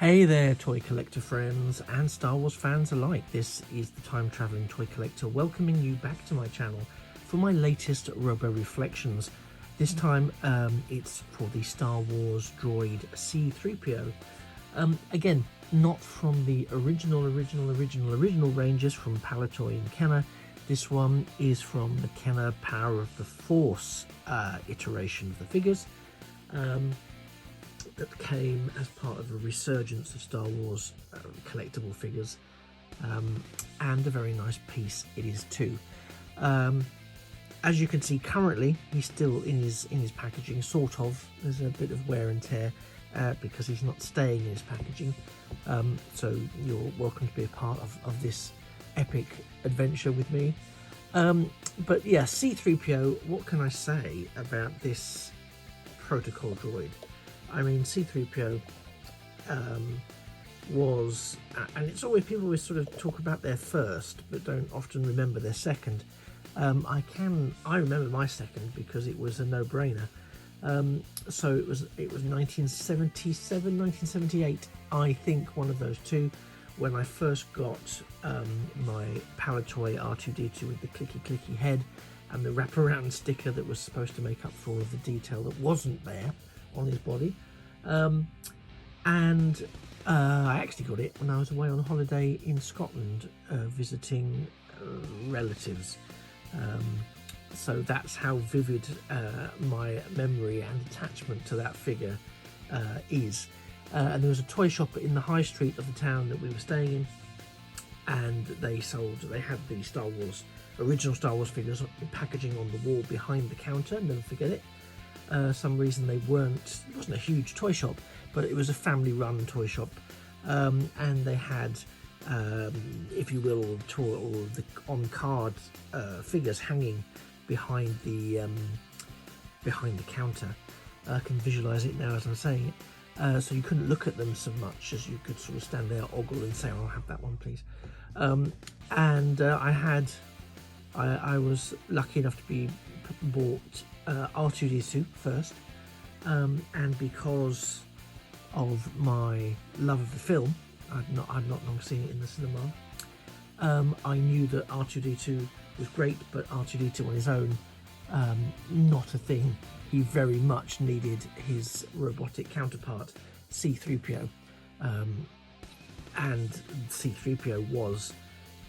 Hey there, toy collector friends and Star Wars fans alike. This is the Time Travelling Toy Collector welcoming you back to my channel for my latest Robo reflections. This time it's for the Star Wars droid C-3PO. Again, not from the original ranges from Palitoy and Kenner. This one is from the Kenner Power of the Force iteration of the figures. That came as part of a resurgence of Star Wars collectible figures, and a very nice piece it is too. As you can see, currently he's still in his packaging, sort of. There's a bit of wear and tear because he's not staying in his packaging, so you're welcome to be a part of this epic adventure with me. But yeah, C-3PO, what can I say about this protocol droid? I mean, C-3PO was, and it's always, people always sort of talk about their first, but don't often remember their second. I remember my second because it was a no-brainer. So it was 1977, 1978, I think, one of those two, when I first got my Palitoy R2-D2 with the clicky head and the wraparound sticker that was supposed to make up for all of the detail that wasn't there on his body. I actually got it when I was away on holiday in Scotland visiting relatives, so that's how vivid my memory and attachment to that figure is. And there was a toy shop in the high street of the town that we were staying in, and they had the original Star Wars figures packaging on the wall behind the counter. Never forget it. Some reason it wasn't a huge toy shop, but it was a family run toy shop, and they had, if you will, all the on card figures hanging behind the counter. I can visualize it now as I'm saying it, so you couldn't look at them so much as you could sort of stand there, ogle and say, "I'll have that one please." I was lucky enough to be bought R2-D2 first, and because of my love of the film, I'd not long seen it in the cinema. I knew that R2-D2 was great, but R2-D2 on his own, not a thing. He very much needed his robotic counterpart, C-3PO, and C-3PO was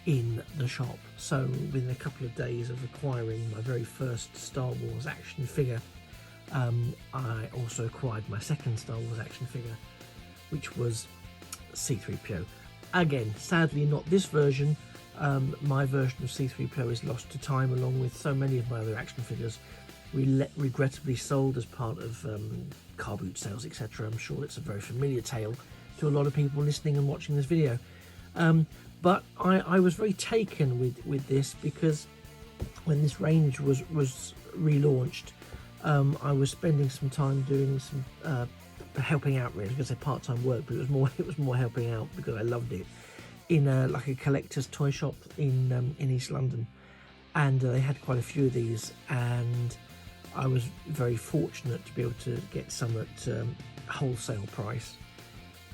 in the shop. So within a couple of days of acquiring my very first Star Wars action figure, I also acquired my second Star Wars action figure, which was C-3PO. Again, sadly not this version. My version of C-3PO is lost to time, along with so many of my other action figures. Regrettably sold as part of car boot sales, etc. I'm sure it's a very familiar tale to a lot of people listening and watching this video. But I was very taken with this because when this range was relaunched, I was spending some time doing some helping out, really. I was going to say part-time work, but it was more helping out because I loved it, in like a collector's toy shop in East London, and they had quite a few of these, and I was very fortunate to be able to get some at wholesale price.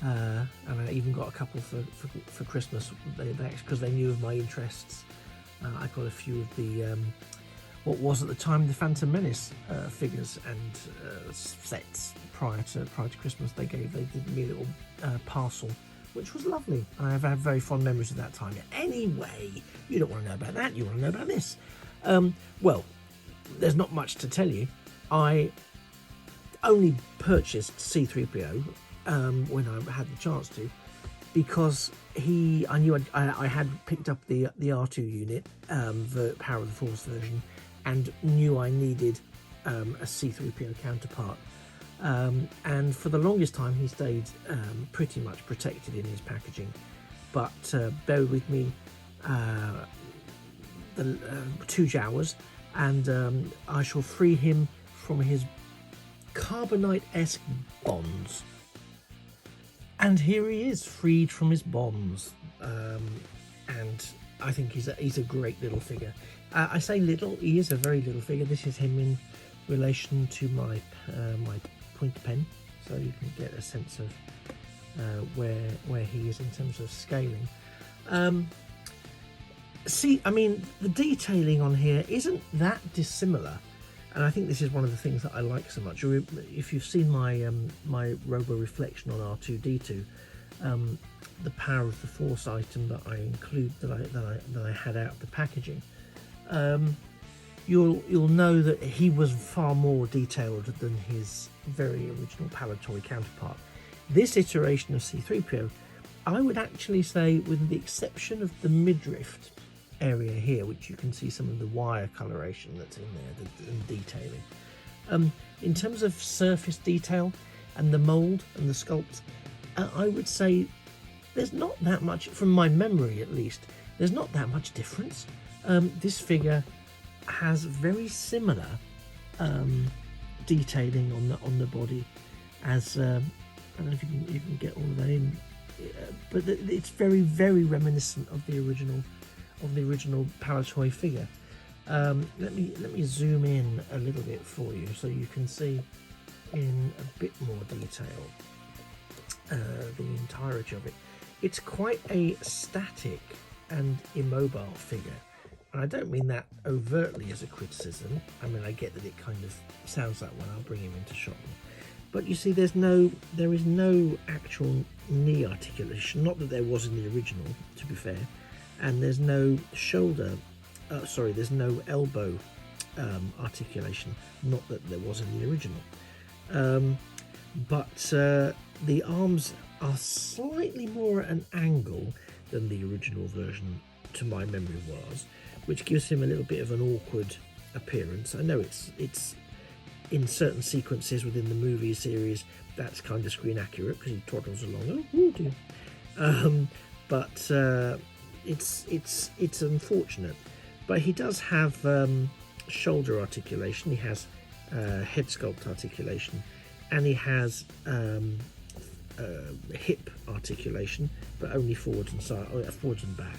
And I even got a couple for Christmas, because they knew of my interests. I got a few of the what was at the time the Phantom Menace figures and sets prior to Christmas. They did me a little parcel, which was lovely. I've had very fond memories of that time. Anyway, you don't want to know about that. You want to know about this. Well, there's not much to tell you. I only purchased C-3PO when I had the chance to, because I knew I had picked up the R2 unit, the Power of the Force version, and knew I needed a C-3PO counterpart. And for the longest time he stayed pretty much protected in his packaging. But bear with me, the 2 hours, and I shall free him from his carbonite-esque bonds. And here he is, freed from his bonds, and I think he's a great little figure. I say little, he is a very little figure. This is him in relation to my my pointer pen, so you can get a sense of where he is in terms of scaling. See, I mean, the detailing on here isn't that dissimilar, and I think this is one of the things that I like so much. If you've seen my my Robo reflection on R2D2, the Power of the Force item that I include that I had out of the packaging, you'll know that he was far more detailed than his very original Palatoy counterpart. This iteration of C-3PO, I would actually say, with the exception of the midriff area here, which you can see some of the wire coloration that's in there and detailing, in terms of surface detail and the mold and the sculpt, I would say there's not that much, from my memory at least, there's not that much difference. This figure has very similar detailing on the body as I don't know if you can get all of that in, but it's very, very reminiscent of the original Palatoy figure. Let me zoom in a little bit for you so you can see in a bit more detail the entirety of it. It's quite a static and immobile figure, and I don't mean that overtly as a criticism. I mean, I get that it kind of sounds like when I'll bring him into shot, but you see there is no actual knee articulation, not that there was in the original, to be fair, and there's no shoulder, there's no elbow articulation, not that there was in the original, but the arms are slightly more at an angle than the original version, to my memory, was, which gives him a little bit of an awkward appearance. I know it's in certain sequences within the movie series that's kind of screen accurate because he toddles along. Oh dear. But it's unfortunate. But he does have shoulder articulation. He has head sculpt articulation, and he has hip articulation, but only forwards and forwards and back.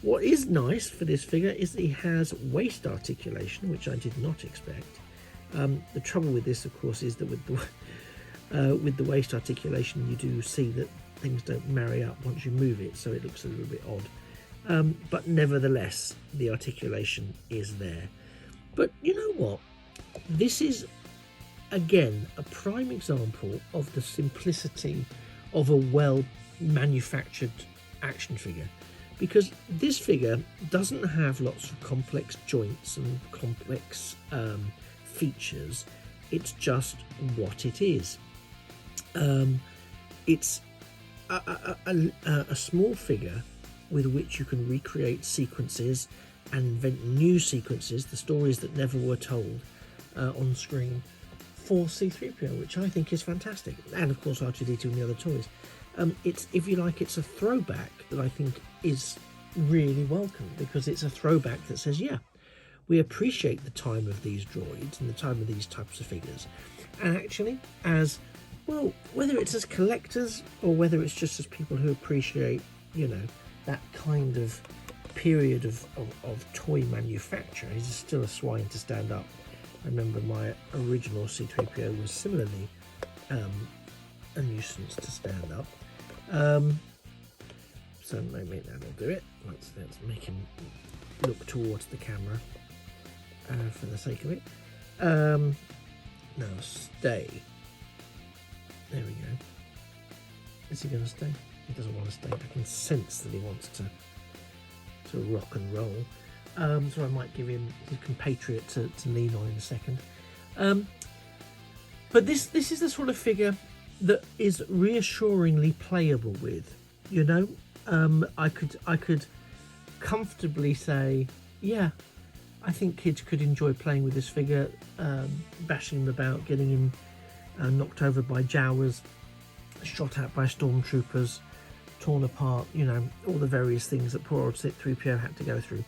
What is nice for this figure is that he has waist articulation, which I did not expect. The trouble with this, of course, is that with the waist articulation, you do see that things don't marry up once you move it, so it looks a little bit odd. But nevertheless, the articulation is there. But you know what? This is, again, a prime example of the simplicity of a well-manufactured action figure, because this figure doesn't have lots of complex joints and complex features. It's just what it is. It's a small figure with which you can recreate sequences and invent new sequences, the stories that never were told on screen, for C-3PO, which I think is fantastic, and of course R2D2 and the other toys. It's, if you like, it's a throwback that I think is really welcome, because it's a throwback that says, yeah, we appreciate the time of these droids and the time of these types of figures, and actually, as well, whether it's as collectors or whether it's just as people who appreciate, you know, that kind of period of toy manufacture, is still a swine to stand up. I remember my original C-3PO was similarly a nuisance to stand up. So maybe that'll do it. Let's make him look towards the camera for the sake of it. Now stay. There we go. Is he going to stay? He doesn't want to stay. I can sense that he wants to rock and roll. So I might give him his compatriot to lean on in a second. But this is the sort of figure that is reassuringly playable with. You know, I could comfortably say, yeah, I think kids could enjoy playing with this figure, bashing him about, getting him knocked over by Jawas, shot at by stormtroopers, torn apart, you know, all the various things that poor old C-3PO had to go through.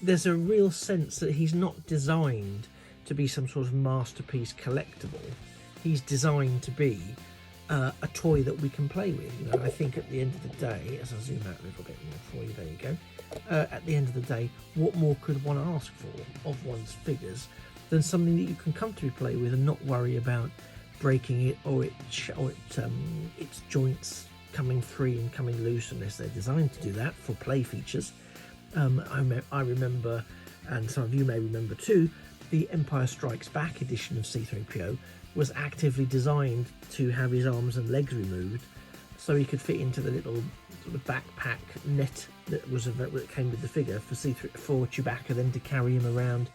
There's a real sense that he's not designed to be some sort of masterpiece collectible. He's designed to be a toy that we can play with. You know, I think at the end of the day, as I zoom out a little bit more for you, there you go. At the end of the day, what more could one ask for of one's figures than something that you can comfortably play with and not worry about breaking it, or its joints coming free and coming loose, unless they're designed to do that for play features. I remember, and some of you may remember too, the Empire Strikes Back edition of C-3PO was actively designed to have his arms and legs removed, so he could fit into the little sort of backpack net that came with the figure for Chewbacca then to carry him around,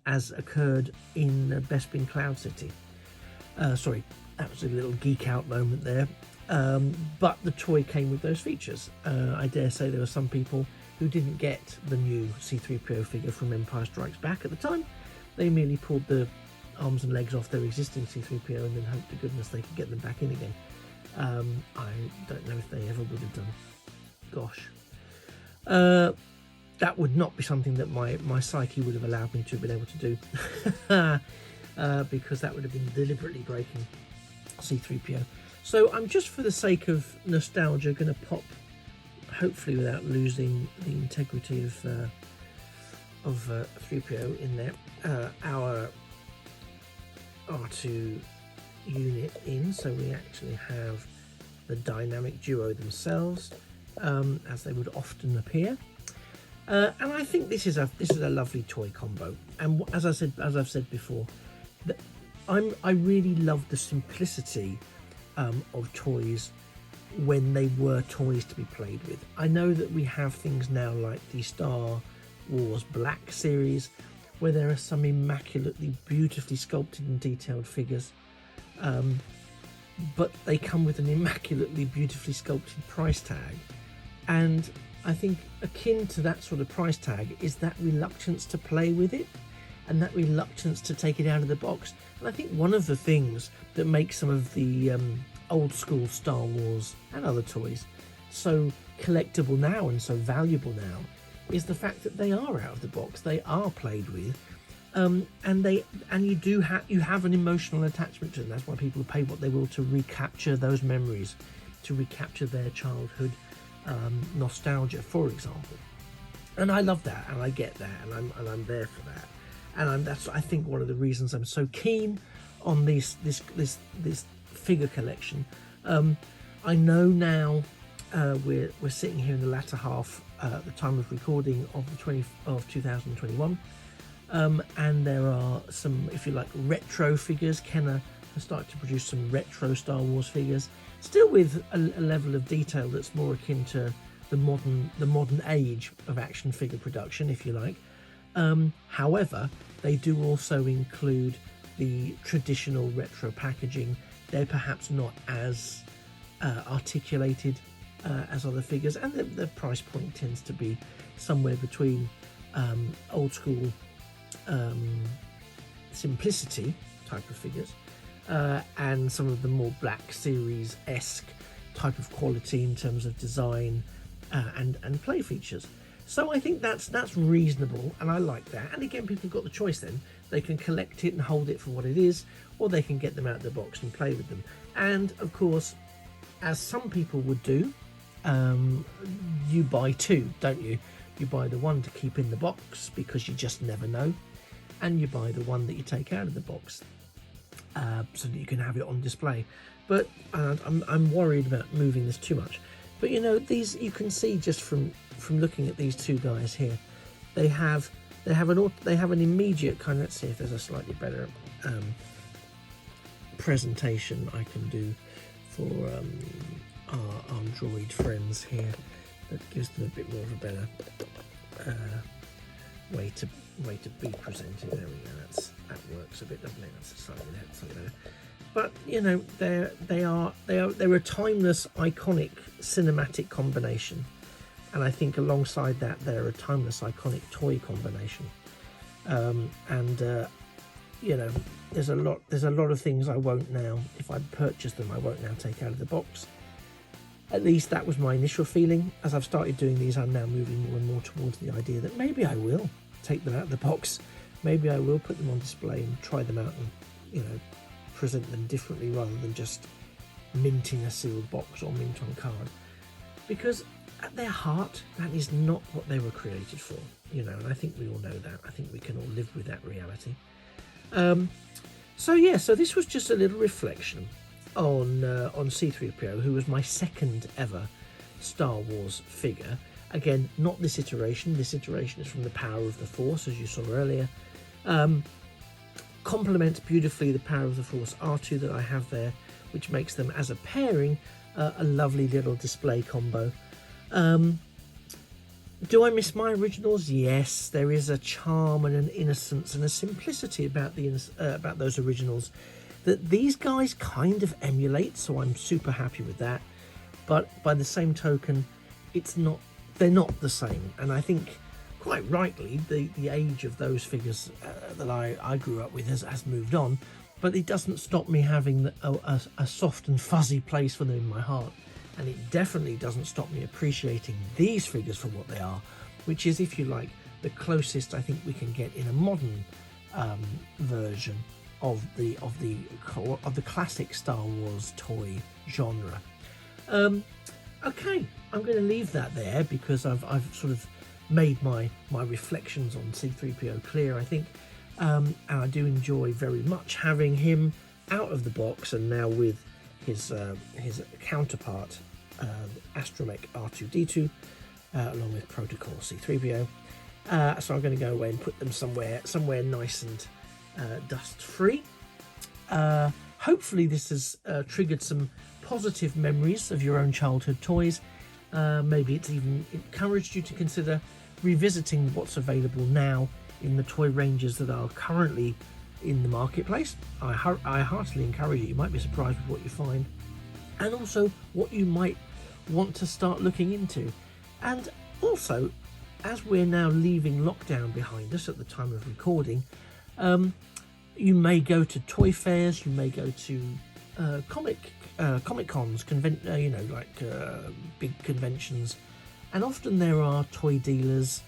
as occurred in Bespin Cloud City. Sorry, that was a little geek out moment there. But the toy came with those features. I dare say there were some people who didn't get the new C-3PO figure from Empire Strikes Back at the time. They merely pulled the arms and legs off their existing C-3PO and then hoped to goodness they could get them back in again. I don't know if they ever would have done. Gosh. That would not be something that my psyche would have allowed me to have been able to do. Because that would have been deliberately breaking C-3PO. So I'm just, for the sake of nostalgia, going to pop, hopefully without losing the integrity of 3PO in there, our R2 unit in, so we actually have the dynamic duo themselves, as they would often appear. And I think this is a lovely toy combo. And as I've said before, I really love the simplicity of toys when they were toys to be played with. I know that we have things now like the Star Wars Black series, where there are some immaculately beautifully sculpted and detailed figures, but they come with an immaculately beautifully sculpted price tag. And I think akin to that sort of price tag is that reluctance to play with it, and that reluctance to take it out of the box. And I think one of the things that makes some of the old school Star Wars and other toys so collectible now and so valuable now is the fact that they are out of the box, they are played with, and you have an emotional attachment to them. That's why people pay what they will to recapture those memories, to recapture their childhood nostalgia, for example. And I love that, and I get that, and I'm there for that. And that's, I think, one of the reasons I'm so keen on this figure collection. I know now we're sitting here in the latter half at the time of recording of 2021, and there are some, if you like, retro figures. Kenner has started to produce some retro Star Wars figures, still with a level of detail that's more akin to the modern age of action figure production, if you like. However, they do also include the traditional retro packaging. They're perhaps not as articulated as other figures, and the price point tends to be somewhere between old school simplicity type of figures and some of the more Black Series-esque type of quality in terms of design and play features. So I think that's reasonable, and I like that. And again, people have got the choice then. They can collect it and hold it for what it is, or they can get them out of the box and play with them. And of course, as some people would do, you buy two, don't you? You buy the one to keep in the box because you just never know, and you buy the one that you take out of the box so that you can have it on display. But I'm worried about moving this too much. But you know, these, you can see just from looking at these two guys here, they have an immediate kind of, let's see if there's a slightly better presentation I can do for our droid friends here that gives them a bit more of a better way to be presented. There we go. That works a bit, doesn't it? That's slightly better. But you know, they're a timeless, iconic cinematic combination, and I think alongside that they're a timeless, iconic toy combination. You know, there's a lot of things I won't now, if I purchase them, I won't now take out of the box. At least that was my initial feeling. As I've started doing these, I'm now moving more and more towards the idea that maybe I will take them out of the box. Maybe I will put them on display and try them out and, you know, present them differently rather than just minting a sealed box or mint on card. Because at their heart, that is not what they were created for, you know, and I think we all know that. I think we can all live with that reality. So yeah, so this was just a little reflection on C-3PO, who was my second ever Star Wars figure. Again, not this iteration. This iteration is from the Power of the Force, as you saw earlier. Complements beautifully the Power of the Force R2 that I have there, which makes them, as a pairing, a lovely little display combo. Do I miss my originals? Yes, there is a charm and an innocence and a simplicity about those originals that these guys kind of emulate, so I'm super happy with that. But by the same token, they're not the same, and I think quite rightly the age of those figures that I grew up with has moved on, but it doesn't stop me having a soft and fuzzy place for them in my heart. And it definitely doesn't stop me appreciating these figures for what they are, which is, if you like, the closest I think we can get in a modern version of the classic Star Wars toy genre. Okay, I'm going to leave that there because I've sort of made my reflections on C-3PO clear, I think, and I do enjoy very much having him out of the box and now with his counterpart, Astromech R2-D2, along with Protocol C-3PO. So I'm going to go away and put them somewhere nice and dust-free. Hopefully this has triggered some positive memories of your own childhood toys. Maybe it's even encouraged you to consider revisiting what's available now in the toy ranges that are currently in the marketplace. I heartily encourage it. You might be surprised with what you find, and also what you might want to start looking into. And also, as we're now leaving lockdown behind us at the time of recording, you may go to toy fairs, you may go to comic cons, big conventions, and often there are toy dealers,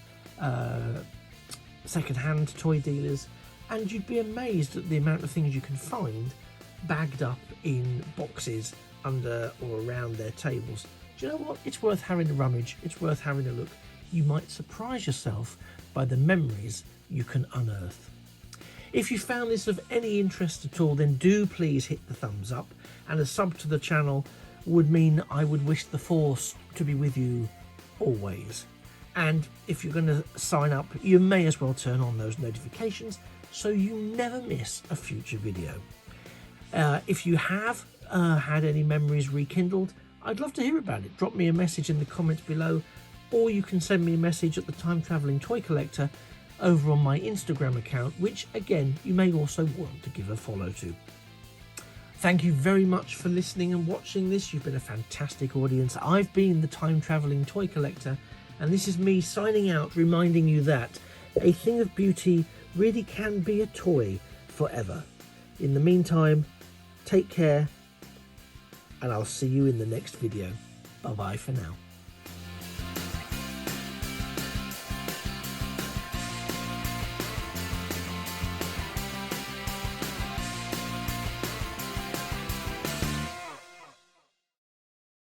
second-hand toy dealers, and you'd be amazed at the amount of things you can find bagged up in boxes under or around their tables. Do you know what? It's worth having a rummage. It's worth having a look. You might surprise yourself by the memories you can unearth. If you found this of any interest at all, then do please hit the thumbs up, and a sub to the channel would mean I would wish the Force to be with you always. And if you're going to sign up, you may as well turn on those notifications so you never miss a future video. If you have had any memories rekindled, I'd love to hear about it. Drop me a message in the comments below, or you can send me a message at the Time Travelling Toy Collector over on my Instagram account, which again you may also want to give a follow to. Thank you very much for listening and watching this. You've been a fantastic audience. I've been the Time Travelling Toy Collector, and this is me signing out, reminding you that a thing of beauty really can be a toy forever. In the meantime, take care, and I'll see you in the next video. Bye bye for now.